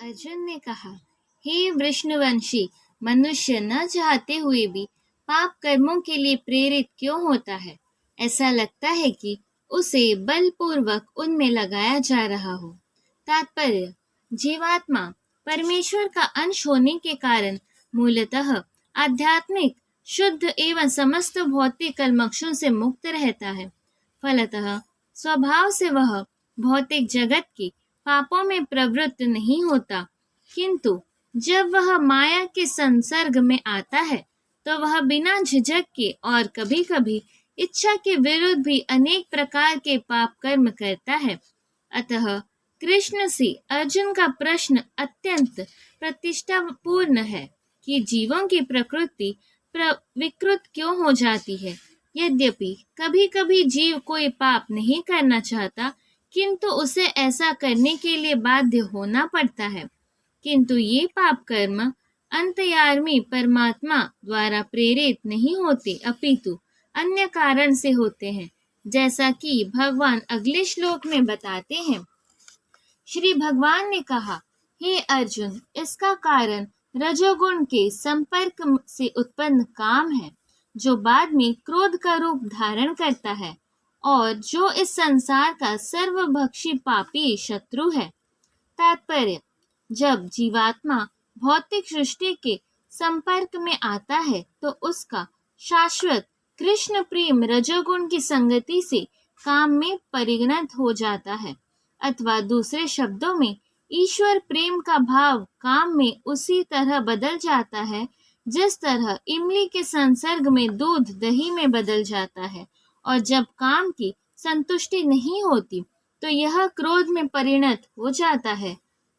अर्जुन ने कहा, हे वृषणवंशी, मनुष्य न चाहते हुए भी पाप कर्मों के लिए प्रेरित क्यों होता है? ऐसा लगता है कि उसे बलपूर्वक उनमें लगाया जा रहा हो। तात्पर्य: जीवात्मा परमेश्वर का अंश होने के कारण मूलतः आध्यात्मिक, शुद्ध एवं समस्त भौतिक कल्मषों से मुक्त रहता है। फलतः स्वभाव से वह भौतिक जगत के पापों में प्रवृत्त नहीं होता, किंतु जब वह माया के संसर्ग में आता है तो वह बिना झिझक के और कभी-कभी इच्छा के विरुद्ध भी अनेक प्रकार के पाप कर्म करता है। अतः कृष्ण से अर्जुन का प्रश्न अत्यंत प्रतिष्ठापूर्ण है कि जीवों की प्रकृति विकृत क्यों हो जाती है। यद्यपि कभी-कभी जीव कोई पाप नहीं करना चाहता, किंतु उसे ऐसा करने के लिए बाध्य होना पड़ता है। किंतु ये पाप कर्म अंतर्यामी परमात्मा द्वारा प्रेरित नहीं होते, अपितु अन्य कारण से होते हैं, जैसा कि भगवान अगले श्लोक में बताते हैं। श्री भगवान ने कहा, हे अर्जुन, इसका कारण रजोगुण के संपर्क से उत्पन्न काम है, जो बाद में क्रोध का रूप धारण करता है और जो इस संसार का सर्वभक्षी पापी शत्रु है। तात्पर्य: जब जीवात्मा भौतिक सृष्टि के संपर्क में आता है तो उसका शाश्वत कृष्ण प्रेम रजोगुण की संगति से काम में परिणत हो जाता है, अथवा दूसरे शब्दों में ईश्वर प्रेम का भाव काम में उसी तरह बदल जाता है जिस तरह इमली के संसर्ग में दूध दही में बदल जाता है। और जब काम की संतुष्टि नहीं होती तो यह क्रोध में परिणत हो जाता है।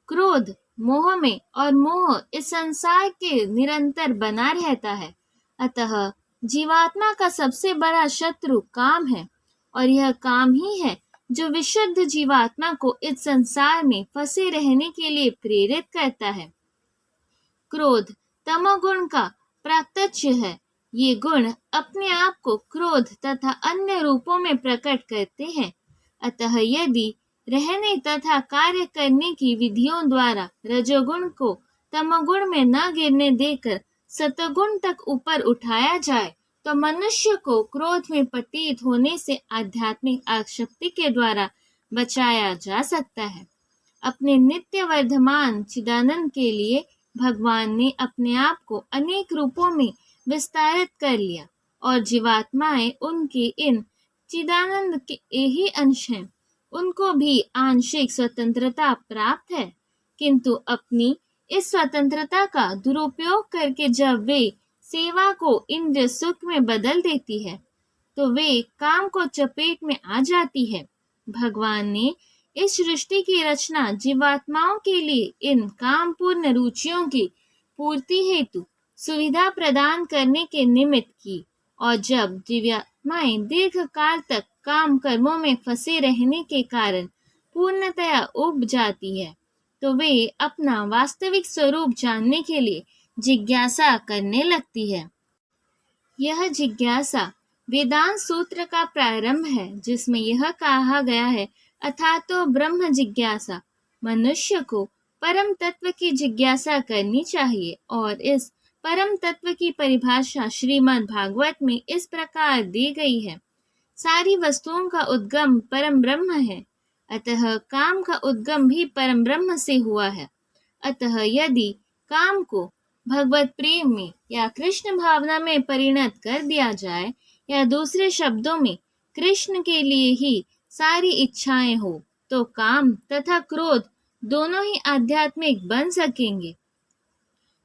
क्रोध मोह में और मोह इस संसार के निरंतर बना रहता है। अतः जीवात्मा का सबसे बड़ा शत्रु काम है और यह काम ही है जो विशुद्ध जीवात्मा को इस संसार में फंसे रहने के लिए प्रेरित करता है। क्रोध तमोगुण का प्राकट्य है। ये गुण अपने आप को क्रोध तथा अन्य रूपों में प्रकट करते हैं। अतः यदि रहने तथा कार्य करने की विधियों द्वारा रजोगुण को तमोगुण में न गिरने देकर सतोगुण तक ऊपर उठाया जाए तो मनुष्य को क्रोध में पतित होने से आध्यात्मिक आसक्ति के द्वारा बचाया जा सकता है। अपने नित्य वर्धमान चिदानंद के लिए भगवान ने अपने आप को अनेक रूपों में विस्तारित कर लिया और जीवात्माएं उनके इन चिदानंद के ही अंश हैं। उनको भी आंशिक स्वतंत्रता प्राप्त है, किंतु अपनी इस स्वतंत्रता का दुरुपयोग करके जब वे सेवा को इंद्रिय सुख में बदल देती है तो वे काम को चपेट में आ जाती है। भगवान ने इस सृष्टि की रचना जीवात्माओं के लिए इन कामपूर्ण रुचियों की पूर्ति हेतु सुविधा प्रदान करने के निमित्त की, और जब जीवात्माएं दीर्घ काल तक काम कर्मों में फंसे रहने के कारण पूर्णतया उब जाती है तो वे अपना वास्तविक स्वरूप जानने के लिए जिज्ञासा करने लगती है। यह जिज्ञासा वेदांत सूत्र का प्रारंभ है, जिसमें यह कहा गया है, अथातो ब्रह्म जिज्ञासा। मनुष्य को परम तत्व की जिज्ञासा करनी चाहिए और इस परम तत्व की परिभाषा श्रीमद् भागवत में इस प्रकार दी गई है। सारी वस्तुओं का उद्गम परम ब्रह्म है, अतः काम का उद्गम भी परम ब्रह्म से हुआ है। अतः यदि काम को भगवत प्रेम में या कृष्ण भावना में परिणत कर दिया जाए, या दूसरे शब्दों में कृष्ण के लिए ही सारी इच्छाएं हो, तो काम तथा क्रोध दोनों ही आध्यात्मिक बन सकेंगे।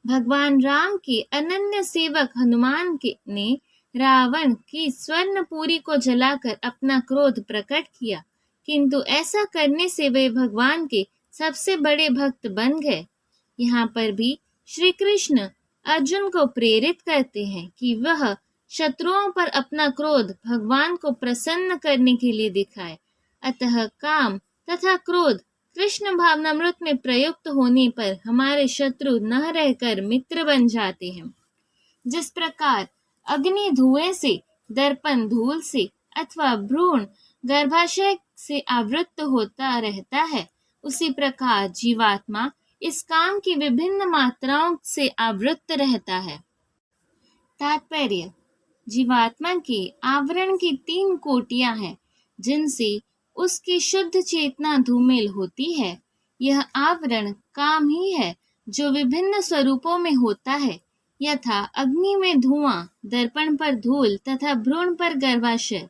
भगवान राम के अनन्य सेवक हनुमान ने रावण की स्वर्णपुरी को जलाकर अपना क्रोध प्रकट किया, किंतु ऐसा करने से वे भगवान के सबसे बड़े भक्त बन गए। यहाँ पर भी श्री कृष्ण अर्जुन को प्रेरित करते हैं कि वह शत्रुओं पर अपना क्रोध भगवान को प्रसन्न करने के लिए दिखाए। अतः काम तथा क्रोध कृष्ण भावनामृत में प्रयुक्त होने पर हमारे शत्रु न रहकर मित्र बन जाते हैं। जिस प्रकार अग्नि धुएं से, दर्पण धूल से अथवा भ्रूण गर्भाशय से आवृत होता रहता है, उसी प्रकार जीवात्मा इस काम की विभिन्न मात्राओं से आवृत्त रहता है। तात्पर्य: जीवात्मा के आवरण की 3 कोटियां हैं जिनसे उसकी शुद्ध चेतना धूमिल होती है। यह आवरण काम ही है जो विभिन्न स्वरूपों में होता है, यथा अग्नि में धुआं, दर्पण पर धूल तथा भ्रूण पर गर्भाशय।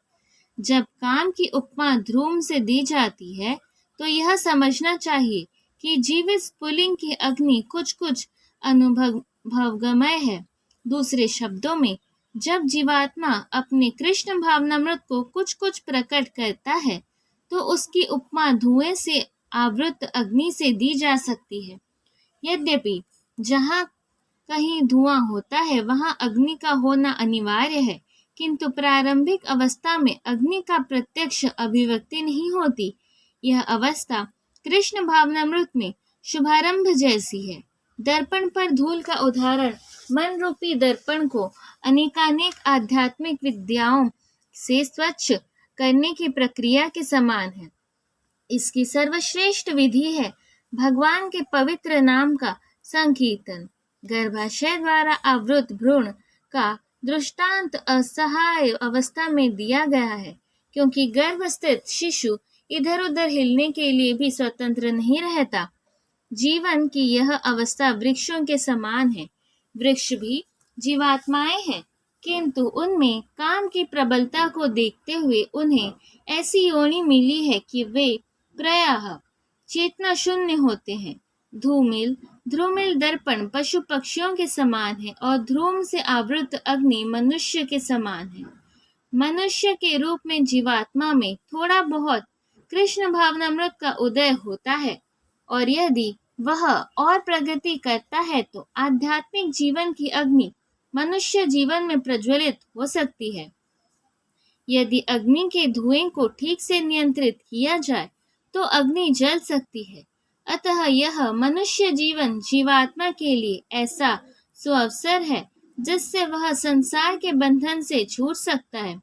जब काम की उपमा ध्रुम से दी जाती है तो यह समझना चाहिए कि जीवित स्फुलिंग की अग्नि कुछ कुछ अनुभवगमय है। दूसरे शब्दों में, जब जीवात्मा अपने कृष्ण भावनामृत को कुछ कुछ प्रकट करता है तो उसकी उपमा धुएं से आवृत अग्नि से दी जा सकती है। यद्यपि जहाँ कहीं धुआं होता है वहाँ अग्नि का होना अनिवार्य है, किंतु प्रारंभिक अवस्था में अग्नि का प्रत्यक्ष अभिव्यक्ति नहीं होती। यह अवस्था कृष्ण भावनामृत में शुभारंभ जैसी है। दर्पण पर धूल का उदाहरण मन रूपी दर्पण को अनेकानेक आध्यात्मिक विद्याओं से स्वच्छ करने की प्रक्रिया के समान है। इसकी सर्वश्रेष्ठ विधि है भगवान के पवित्र नाम का संकीर्तन। गर्भाशय द्वारा आवृत भ्रूण का दृष्टांत असहाय अवस्था में दिया गया है, क्योंकि गर्भस्थित शिशु इधर उधर हिलने के लिए भी स्वतंत्र नहीं रहता। जीवन की यह अवस्था वृक्षों के समान है। वृक्ष भी जीवात्माएं हैं, किंतु उनमें काम की प्रबलता को देखते हुए उन्हें ऐसी योनि मिली है कि वे प्रायः चेतना शून्य होते हैं। ध्रुमिल दर्पण पशु पक्षियों के समान है और ध्रुम से आवृत अग्नि मनुष्य के समान है। मनुष्य के रूप में जीवात्मा में थोड़ा बहुत कृष्ण भावनामृत का उदय होता है, और यदि वह और प्रगति करता है तो आध्यात्मिक जीवन की अग्नि मनुष्य जीवन में प्रज्वलित हो सकती है। यदि अग्नि के धुएं को ठीक से नियंत्रित किया जाए तो अग्नि जल सकती है। अतः यह मनुष्य जीवन जीवात्मा के लिए ऐसा सुअवसर है जिससे वह संसार के बंधन से छूट सकता है।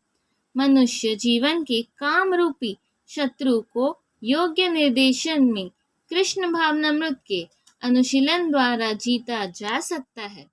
मनुष्य जीवन के काम रूपी शत्रु को योग्य निर्देशन में कृष्ण भावनामृत के अनुशीलन द्वारा जीता जा सकता है।